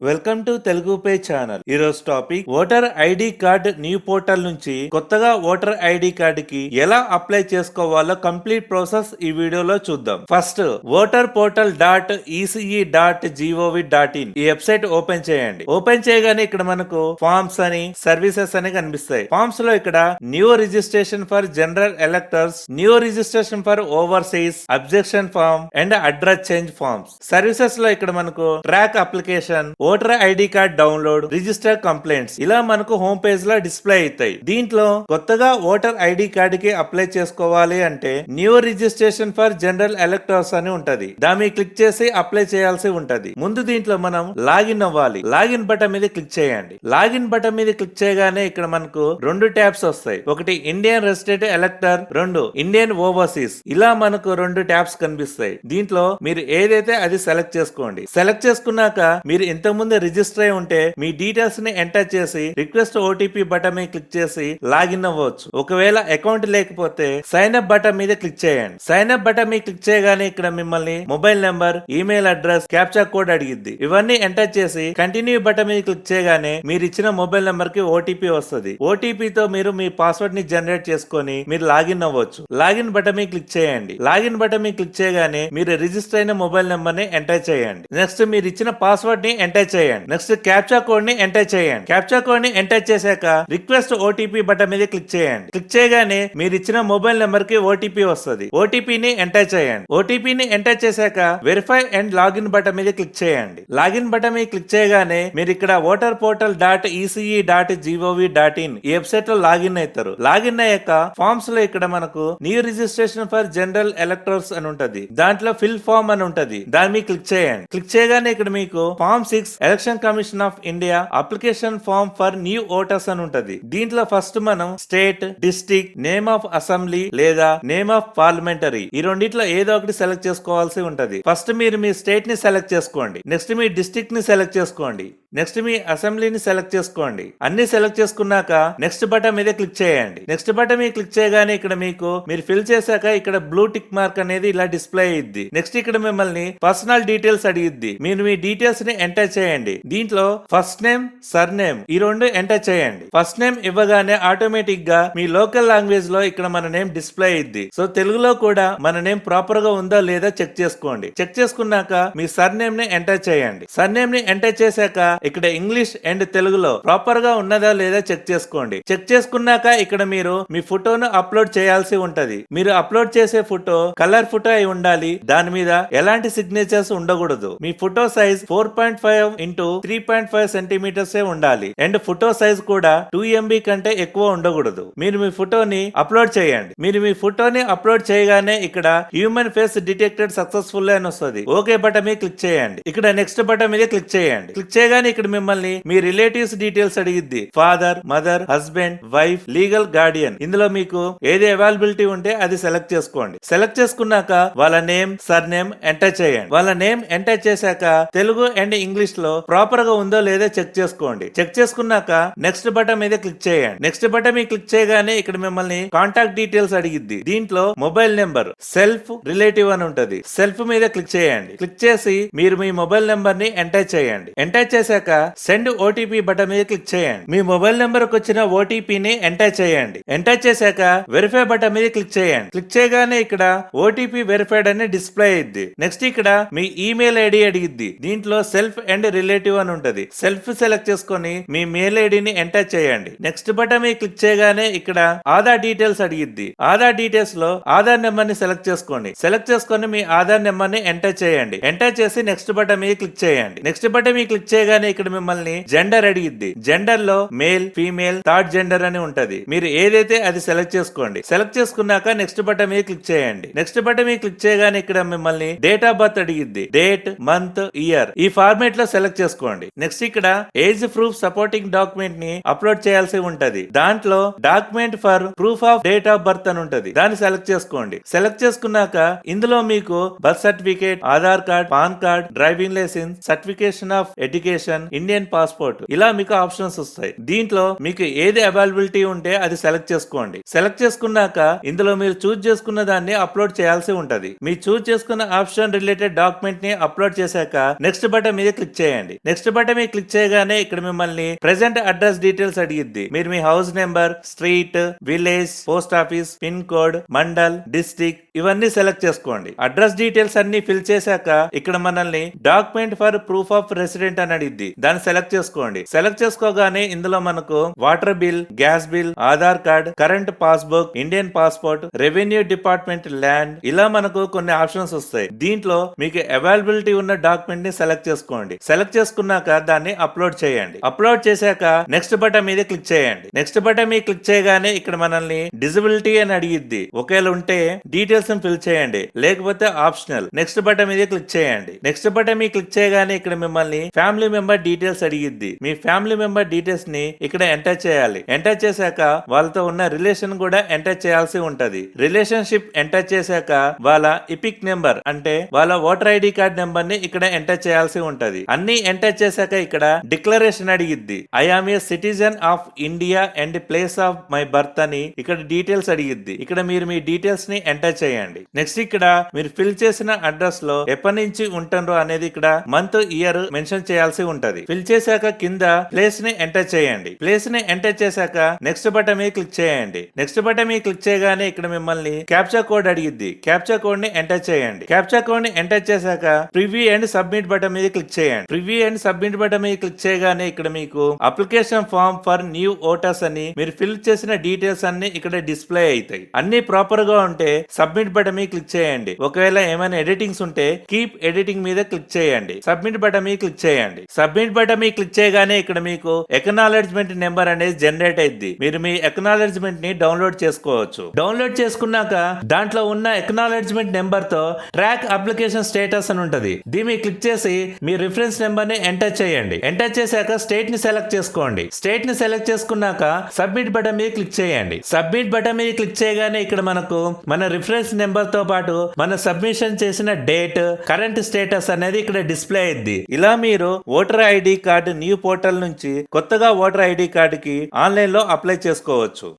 Welcome to Telugu pay channel. ఈ రోజు topic voter ID card new portal నుంచి కొత్తగా ఓటర్ ఐడి కార్డ్ కి ఎలా అప్లై చేసుకోవాలో కంప్లీట్ ప్రాసెస్ ఈ వీడియోలో చూద్దాం. ఫస్ట్ ఓటర్ పోర్టల్ .ece.gov.in ఈ వెబ్సైట్ ఓపెన్ చేయండి. ఓపెన్ చేయగానే ఇక్కడ మనకు ఫార్మ్స్ అని సర్వీసెస్ అని కనిపిస్తాయి. ఫార్మ్స్ లో ఇక్కడ new registration for general electors, new registration for overseas, objection form and address change forms. Services లో ఇక్కడ మనకు track application, voter ID card download, register complaints ఇలా మనకు హోమ్ పేజ్ లో డిస్ప్లే అవుతాయి. దీంట్లో కొత్తగా ఓటర్ ఐడి కార్డ్ కి అప్లై చేసుకోవాలి అంటే new registration for general electors అని ఉంటది. దాన్ని క్లిక్ చేసి అప్లై చేయాల్సి ఉంటది. ముందు దీంట్లో మనం లాగిన్ అవ్వాలి. లాగిన్ బటన్ మీద క్లిక్ చేయండి. లాగిన్ బటన్ మీద క్లిక్ చేయగానే ఇక్కడ మనకు రెండు ట్యాబ్స్ వస్తాయి. ఒకటి ఇండియన్ రెసిడెంట్ ఎలక్టర్, రెండు ఇండియన్ ఓవర్సీస్. ఇలా మనకు రెండు ట్యాబ్స్ కనిపిస్తాయి. దీంట్లో మీరు ఏదైతే అది సెలెక్ట్ చేసుకోండి. సెలెక్ట్ చేసుకున్నాక మీరు ఇంతకుముందు రిజిస్టర్ అయి ఉంటే మీ డీటెయిల్స్ ని ఎంటర్ చేసి రిక్వెస్ట్ ఓటీపీ బటన్ మీద క్లిక్ చేసి లాగిన్ అవ్వచ్చు. ఒకవేళ అకౌంట్ లేకపోతే సైన్ అప్ బటన్ మీద క్లిక్ చేయండి. సైన్ అప్ బటన్ మీద క్లిక్ చేయగానే ఇక్కడ మిమ్మల్ని mobile number, email address, captcha code అడిగిద్ది. ఇవన్నీ ఎంటర్ చేసి కంటిన్యూ బటన్ మీద క్లిక్ చేయగానే మీరు ఇచ్చిన మొబైల్ నెంబర్ కి ఓటీపీ వస్తుంది. ఓటీపీతో మీరు మీ పాస్వర్డ్ ని జనరేట్ చేసుకొని మీరు లాగిన్ అవ్వచ్చు. లాగిన్ బటన్ మీద క్లిక్ చేయండి. లాగిన్ బటన్ మీద క్లిక్ చేయగానే మీరు రిజిస్టర్ అయిన మొబైల్ నెంబర్ ని ఎంటర్ చేయండి. నెక్స్ట్ మీరు ఇచ్చిన పాస్వర్డ్ ని ఎంటర్ చేయండి. నెక్స్ట్ క్యాప్చా కోడ్ ని ఎంటర్ చేయండి. క్యాప్చా కోడ్ ని ఎంటర్ చేశాక రిక్వెస్ట్ ఓటీపీ బటన్ మీద క్లిక్ చేయండి. క్లిక్ చేయగానే మీరు ఇచ్చిన మొబైల్ నెంబర్ కి ఓటీపీ వస్తుంది. ఓటీపీని ఎంటర్ చేయండి. ఓటీపీని ఎంటర్ చేశాక వెరిఫై అండ్ లాగిన్ బటన్ మీద క్లిక్ చేయండి. లాగిన్ బటన్ మీద క్లిక్ చేయగానే మీరు ఇక్కడ ఓటర్ పోర్టల్ .ece.gov.in ఈ వెబ్సైట్ లో లాగిన్ అవుతారు. లాగిన్ అయ్యాక ఫార్మ్స్ లో ఇక్కడ మనకు new registration for general electors అని ఉంటది. దాంట్లో ఫిల్ ఫార్మ్ అని ఉంటది. దాని మీద క్లిక్ చేయండి. క్లిక్ చేయగానే ఇక్కడ మీకు form 6 election commission of India application form for new voters అని ఉంటది. దీంట్లో ఫస్ట్ మనం state, district, name of assembly లేదా నేమ్ ఆఫ్ పార్లమెంటరీ ఈ రెండిట్లో ఏదో ఒకటి సెలెక్ట్ చేసుకోవాల్సి ఉంటది. ఫస్ట్ మీరు మీ స్టేట్ ని సెలెక్ట్ చేసుకోండి. నెక్స్ట్ మీ డిస్ట్రిక్ట్ ని సెలెక్ట్ చేసుకోండి. నెక్స్ట్ మీ అసెంబ్లీని సెలెక్ట్ చేసుకోండి. అన్ని సెలెక్ట్ చేసుకున్నాక నెక్స్ట్ బటన్ మీద క్లిక్ చేయండి. నెక్స్ట్ బటన్ మీద క్లిక్ చేయగానే ఇక్కడ మీరు ఫిల్ చేశాక ఇక్కడ బ్లూ టిక్ మార్క్ అనేది ఇలా డిస్ప్లే అయ్యిద్ది. నెక్స్ట్ ఇక్కడ మిమ్మల్ని పర్సనల్ డీటెయిల్స్ అడిగిద్ది. మీరు మీ డీటెయిల్స్ ని ఎంటర్ చేయండి. దీంట్లో ఫస్ట్ నేమ్, సర్ నేమ్ ఈ రెండు ఎంటర్ చేయండి. ఫస్ట్ నేమ్ ఇవ్వగానే ఆటోమేటిక్ గా మీ లోకల్ లాంగ్వేజ్ లో ఇక్కడ మన నేమ్ డిస్ప్లే అయ్యిద్ది. సో తెలుగులో కూడా మన నేమ్ ప్రాపర్ గా ఉందా లేదా చెక్ చేసుకోండి. చెక్ చేసుకున్నాక మీ సర్ నేమ్ ని ఎంటర్ చేయండి. సర్ నేమ్ ని ఎంటర్ చేశాక ఇక్కడ ఇంగ్లీష్ అండ్ తెలుగులో ప్రాపర్ గా ఉన్నదా లేదా చెక్ చేసుకోండి. చెక్ చేసుకున్నాక ఇక్కడ మీరు మీ ఫోటోను అప్లోడ్ చేయాల్సి ఉంటది. మీరు అప్లోడ్ చేసే ఫోటో కలర్ ఫోటో అయి ఉండాలి. దాని మీద ఎలాంటి సిగ్నేచర్స్ ఉండకూడదు. మీ ఫోటో సైజ్ 4.5 ఇంటూ 3.5 సెంటీమీటర్స్ ఉండాలి. అండ్ ఫోటో సైజ్ కూడా 2 MB కంటే ఎక్కువ ఉండకూడదు. మీరు మీ ఫోటోని అప్లోడ్ చేయండి. మీరు మీ ఫోటోని అప్లోడ్ చేయగానే ఇక్కడ హ్యూమన్ ఫేస్ డిటెక్టెడ్ సక్సెస్ఫుల్ అని వస్తుంది. ఓకే బటన్ మీద క్లిక్ చేయండి. ఇక్కడ నెక్స్ట్ బటన్ మీద క్లిక్ చేయండి. క్లిక్ చేయగానే ఇక్కడ మిమ్మల్ని మీ రిలేటివ్స్ డీటెయిల్స్ అడిగిద్ది. Father, mother, husband, wife, legal guardian. ఇందులో మీకు ఏది అవైలబిలిటీ ఉంటే అది సెలెక్ట్ చేసుకోండి. సెలెక్ట్ చేసుకున్నాక వాళ్ళ నేమ్, సర్ నేమ్ ఎంటర్ చేయండి. వాళ్ళ నేమ్ ఎంటర్ చేశాక తెలుగు అండ్ ఇంగ్లీష్ లో ప్రాపర్ గా ఉందో లేదో చెక్ చేసుకోండి. చెక్ చేసుకున్నాక నెక్స్ట్ బటన్ మీద క్లిక్ చేయండి. నెక్స్ట్ బటన్ మీద క్లిక్ చేయగానే ఇక్కడ మిమ్మల్ని కాంటాక్ట్ డీటెయిల్స్ అడిగిద్ది. దీంట్లో మొబైల్ నెంబర్, సెల్ఫ్, రిలేటివ్ అని ఉంటది. సెల్ఫ్ మీద క్లిక్ చేయండి. క్లిక్ చేసి మీరు మీ మొబైల్ నెంబర్ ని ఎంటర్ చేయండి. ఎంటర్ చేశాక సెండ్ ఓటీపీ బటన్ మీద క్లిక్ చేయండి. మీ మొబైల్ నెంబర్ కు వచ్చిన ఓటీపీని ఎంటర్ చేయండి. ఎంటర్ చేశాక వెరిఫై బటన్ మీద క్లిక్ చేయండి. క్లిక్ చేయగానే ఇక్కడ ఓటీపీ వెరిఫైడ్ అని డిస్ప్లే అయ్యిద్ది. నెక్స్ట్ ఇక్కడ మీ ఈమెయిల్ ఐడి అడిగిద్ది. దీంట్లో సెల్ఫ్ అండ్ రిలేటివ్ అని ఉంటది. సెల్ఫ్ సెలెక్ట్ చేసుకొని మీ మెయిల్ ఐడిని ఎంటర్ చేయండి. నెక్స్ట్ బటన్ మీద క్లిక్ చేయగానే ఇక్కడ ఆధార్ డీటెయిల్స్ అడిగిద్ది. ఆధార్ డీటెయిల్స్ లో ఆధార్ నెంబర్ ని సెలెక్ట్ చేసుకోండి. సెలెక్ట్ చేసుకొని మీ ఆధార్ నెంబర్ ని ఎంటర్ చేయండి. ఎంటర్ చేసి నెక్స్ట్ బటన్ మీద క్లిక్ చేయండి. నెక్స్ట్ బటన్ మీద క్లిక్ చేయగానే ఇక్కడ మిమ్మల్ని జెండర్ అడిగిద్ది. జెండర్ లో మేల్, ఫీమేల్, థర్డ్ జెండర్ అని ఉంటది. మీరు ఏదైతే అది సెలెక్ట్ చేసుకోండి. సెలెక్ట్ చేసుకున్నాక నెక్స్ట్ బటన్ మీద క్లిక్ చేయండి. నెక్స్ట్ బటన్ మీద క్లిక్ చేయగానే ఇక్కడ మిమ్మల్ని డేట్ ఆఫ్ బర్త్ అడిగిద్ది. డేట్, మంత్, ఇయర్ ఈ ఫార్మేట్ లో సెలెక్ట్ చేసుకోండి. నెక్స్ట్ ఇక్కడ ఏజ్ ప్రూఫ్ సపోర్టింగ్ డాక్యుమెంట్ ని అప్లోడ్ చేయాల్సి ఉంటది. దాంట్లో document for proof of date of birth అని ఉంటది. దాన్ని సెలెక్ట్ చేసుకోండి. సెలెక్ట్ చేసుకున్నాక ఇందులో మీకు birth certificate, Aadhaar card, PAN card, driving licence, certification of education, Indian passport ఇలా మీకు ఆప్షన్స్ వస్తాయి. దీంట్లో మీకు ఏది అవైలబిలిటీ ఉంటే అది సెలెక్ట్ చేసుకోండి. సెలెక్ట్ చేసుకున్నాక ఇందులో మీరు చూస్ చేసుకున్న దాన్ని అప్లోడ్ చేయాల్సి ఉంటది. మీ చూస్ చేసుకున్న ఆప్షన్ రిలేటెడ్ డాక్యుమెంట్ ని అప్లోడ్ చేశాక నెక్స్ట్ బటన్ మీద క్లిక్ చేయండి. చేయండి. నెక్స్ట్ బటన్ మీద క్లిక్ చేయగానే ఇక్కడ మిమ్మల్ని ప్రెసెంట్ అడ్రస్ డీటెయిల్స్ అడిగిద్ది. మీరు మీ house number, street, village, post office, pin code, mandal, district ఇవన్నీ సెలెక్ట్ చేసుకోండి. అడ్రస్ డీటెయిల్స్ అన్ని ఫిల్ చేశాక ఇక్కడ మనల్ని document for proof of resident అని అడిగిద్ది. దాన్ని సెలెక్ట్ చేసుకోండి. సెలెక్ట్ చేసుకోగానే ఇందులో మనకు water bill, gas bill, Aadhaar card, current passbook, Indian passport, revenue department land ఇలా మనకు కొన్ని ఆప్షన్స్ వస్తాయి. దీంట్లో మీకు అవైలబిలిటీ ఉన్న డాక్యుమెంట్ ని సెలెక్ట్ చేసుకోండి. సెలెక్ట్ చేసుకున్నాక దాన్ని అప్లోడ్ చేయండి. అప్లోడ్ చేశాక నెక్స్ట్ బటన్ మీద క్లిక్ చేయండి. నెక్స్ట్ బటన్ మీద క్లిక్ చేయగానే ఇక్కడ మనల్ని డిజబిలిటీ అని అడిగిద్ది. ఒకవేళ ఉంటే డీటెయిల్స్ ఫిల్ చేయండి, లేకపోతే ఆప్షనల్. నెక్స్ట్ బటన్ మీద క్లిక్ చేయండి. నెక్స్ట్ బటన్ మీద క్లిక్ చేయగానే ఇక్కడ మిమ్మల్ని ఫ్యామిలీ మెంబర్ డీటెయిల్స్ అడిగిద్ది. మీ ఫ్యామిలీ మెంబర్ డీటెయిల్స్ ని ఇక్కడ ఎంటర్ చేయాలి. ఎంటర్ చేశాక వాళ్ళతో ఉన్న రిలేషన్ కూడా ఎంటర్ చేయాల్సి ఉంటది. రిలేషన్షిప్ ఎంటర్ చేశాక వాళ్ళ ఇపిక్ నెంబర్ అంటే వాళ్ళ ఓటర్ ఐడి కార్డ్ నెంబర్ ని ఇక్కడ ఎంటర్ చేయాల్సి ఉంటది. అన్ని ఎంటర్ చేశాక ఇక్కడ డిక్లరేషన్ అడిగిద్ది. I am a citizen of India and place of my birth అని ఇక్కడ డీటెయిల్స్ అడిగిద్ది. ఇక్కడ మీరు మీ డీటెయిల్స్ ని ఎంటర్ చేయండి. నెక్స్ట్ ఇక్కడ మీరు ఫిల్ చేసిన అడ్రస్ లో ఎప్పటి నుంచి ఉంటారో అనేది ఇక్కడ మంత్, ఇయర్ మెన్షన్ చేయాల్సి ఉంటది. ఫిల్ చేశాక కింద ప్లేస్ ని ఎంటర్ చేయండి. ప్లేస్ ని ఎంటర్ చేశాక నెక్స్ట్ బటన్ మీద క్లిక్ చేయండి. నెక్స్ట్ బటన్ మీద క్లిక్ చేయగానే ఇక్కడ మిమ్మల్ని క్యాప్చా కోడ్ అడిగిద్ది. క్యాప్చా కోడ్ ని ఎంటర్ చేయండి. క్యాప్చా కోడ్ ని ఎంటర్ చేశాక ప్రివ్యూ అండ్ సబ్మిట్ బటన్ మీద క్లిక్ చేయండి. ప్రివ్యూ అండ్ సబ్మిట్ బటన్ మీద క్లిక్ చేయగానే ఇక్కడ మీకు application form for new voters అని మీరు ఫిల్ చేసిన డీటెయిల్స్ అన్ని ఇక్కడ డిస్ప్లే అవుతాయి. అన్ని ప్రాపర్ గా ఉంటే సబ్మిట్ బటన్ మీద క్లిక్ చేయండి. ఒకవేళ ఏమైనా ఎడిటింగ్స్ ఉంటే కీప్ ఎడిటింగ్ మీద క్లిక్ చేయండి. సబ్మిట్ బటన్ మీద క్లిక్ చేయండి. సబ్మిట్ బటన్ మీద క్లిక్ చేయగానే ఇక్కడ మీకు ఎక్నాలెడ్జ్మెంట్ నెంబర్ అనేది జనరేట్ అయింది. మీరు మీ ఎక్నాలెడ్జ్మెంట్ ని డౌన్లోడ్ చేసుకోవచ్చు. డౌన్లోడ్ చేసుకున్నాక దాంట్లో ఉన్న ఎక్నాలెడ్జ్మెంట్ నెంబర్ తో ట్రాక్ అప్లికేషన్ స్టేటస్ అని ఉంటది. దీని మీద క్లిక్ చేసి మీ రిఫరెన్స్ నెంబర్ ని ఎంటర్ చేయండి. ఎంటర్ చేశాక స్టేట్ ని సెలెక్ట్ చేసుకోండి. స్టేట్ ని సెలెక్ట్ చేసుకున్నాక సబ్మిట్ బటన్ మీద క్లిక్ చేయండి. సబ్మిట్ బటన్ మీద క్లిక్ చేయగానే ఇక్కడ మనకు మన రిఫరెన్స్ నెంబర్ తో పాటు మన సబ్మిషన్ చేసిన డేట్, కరెంట్ స్టేటస్ అనేది ఇక్కడ డిస్ప్లే అయింది. ఇలా మీరు voter ID card new portal నుంచి కొత్తగా ఓటర్ ఐడి కార్డు కి ఆన్లైన్ లో అప్లై చేసుకోవచ్చు.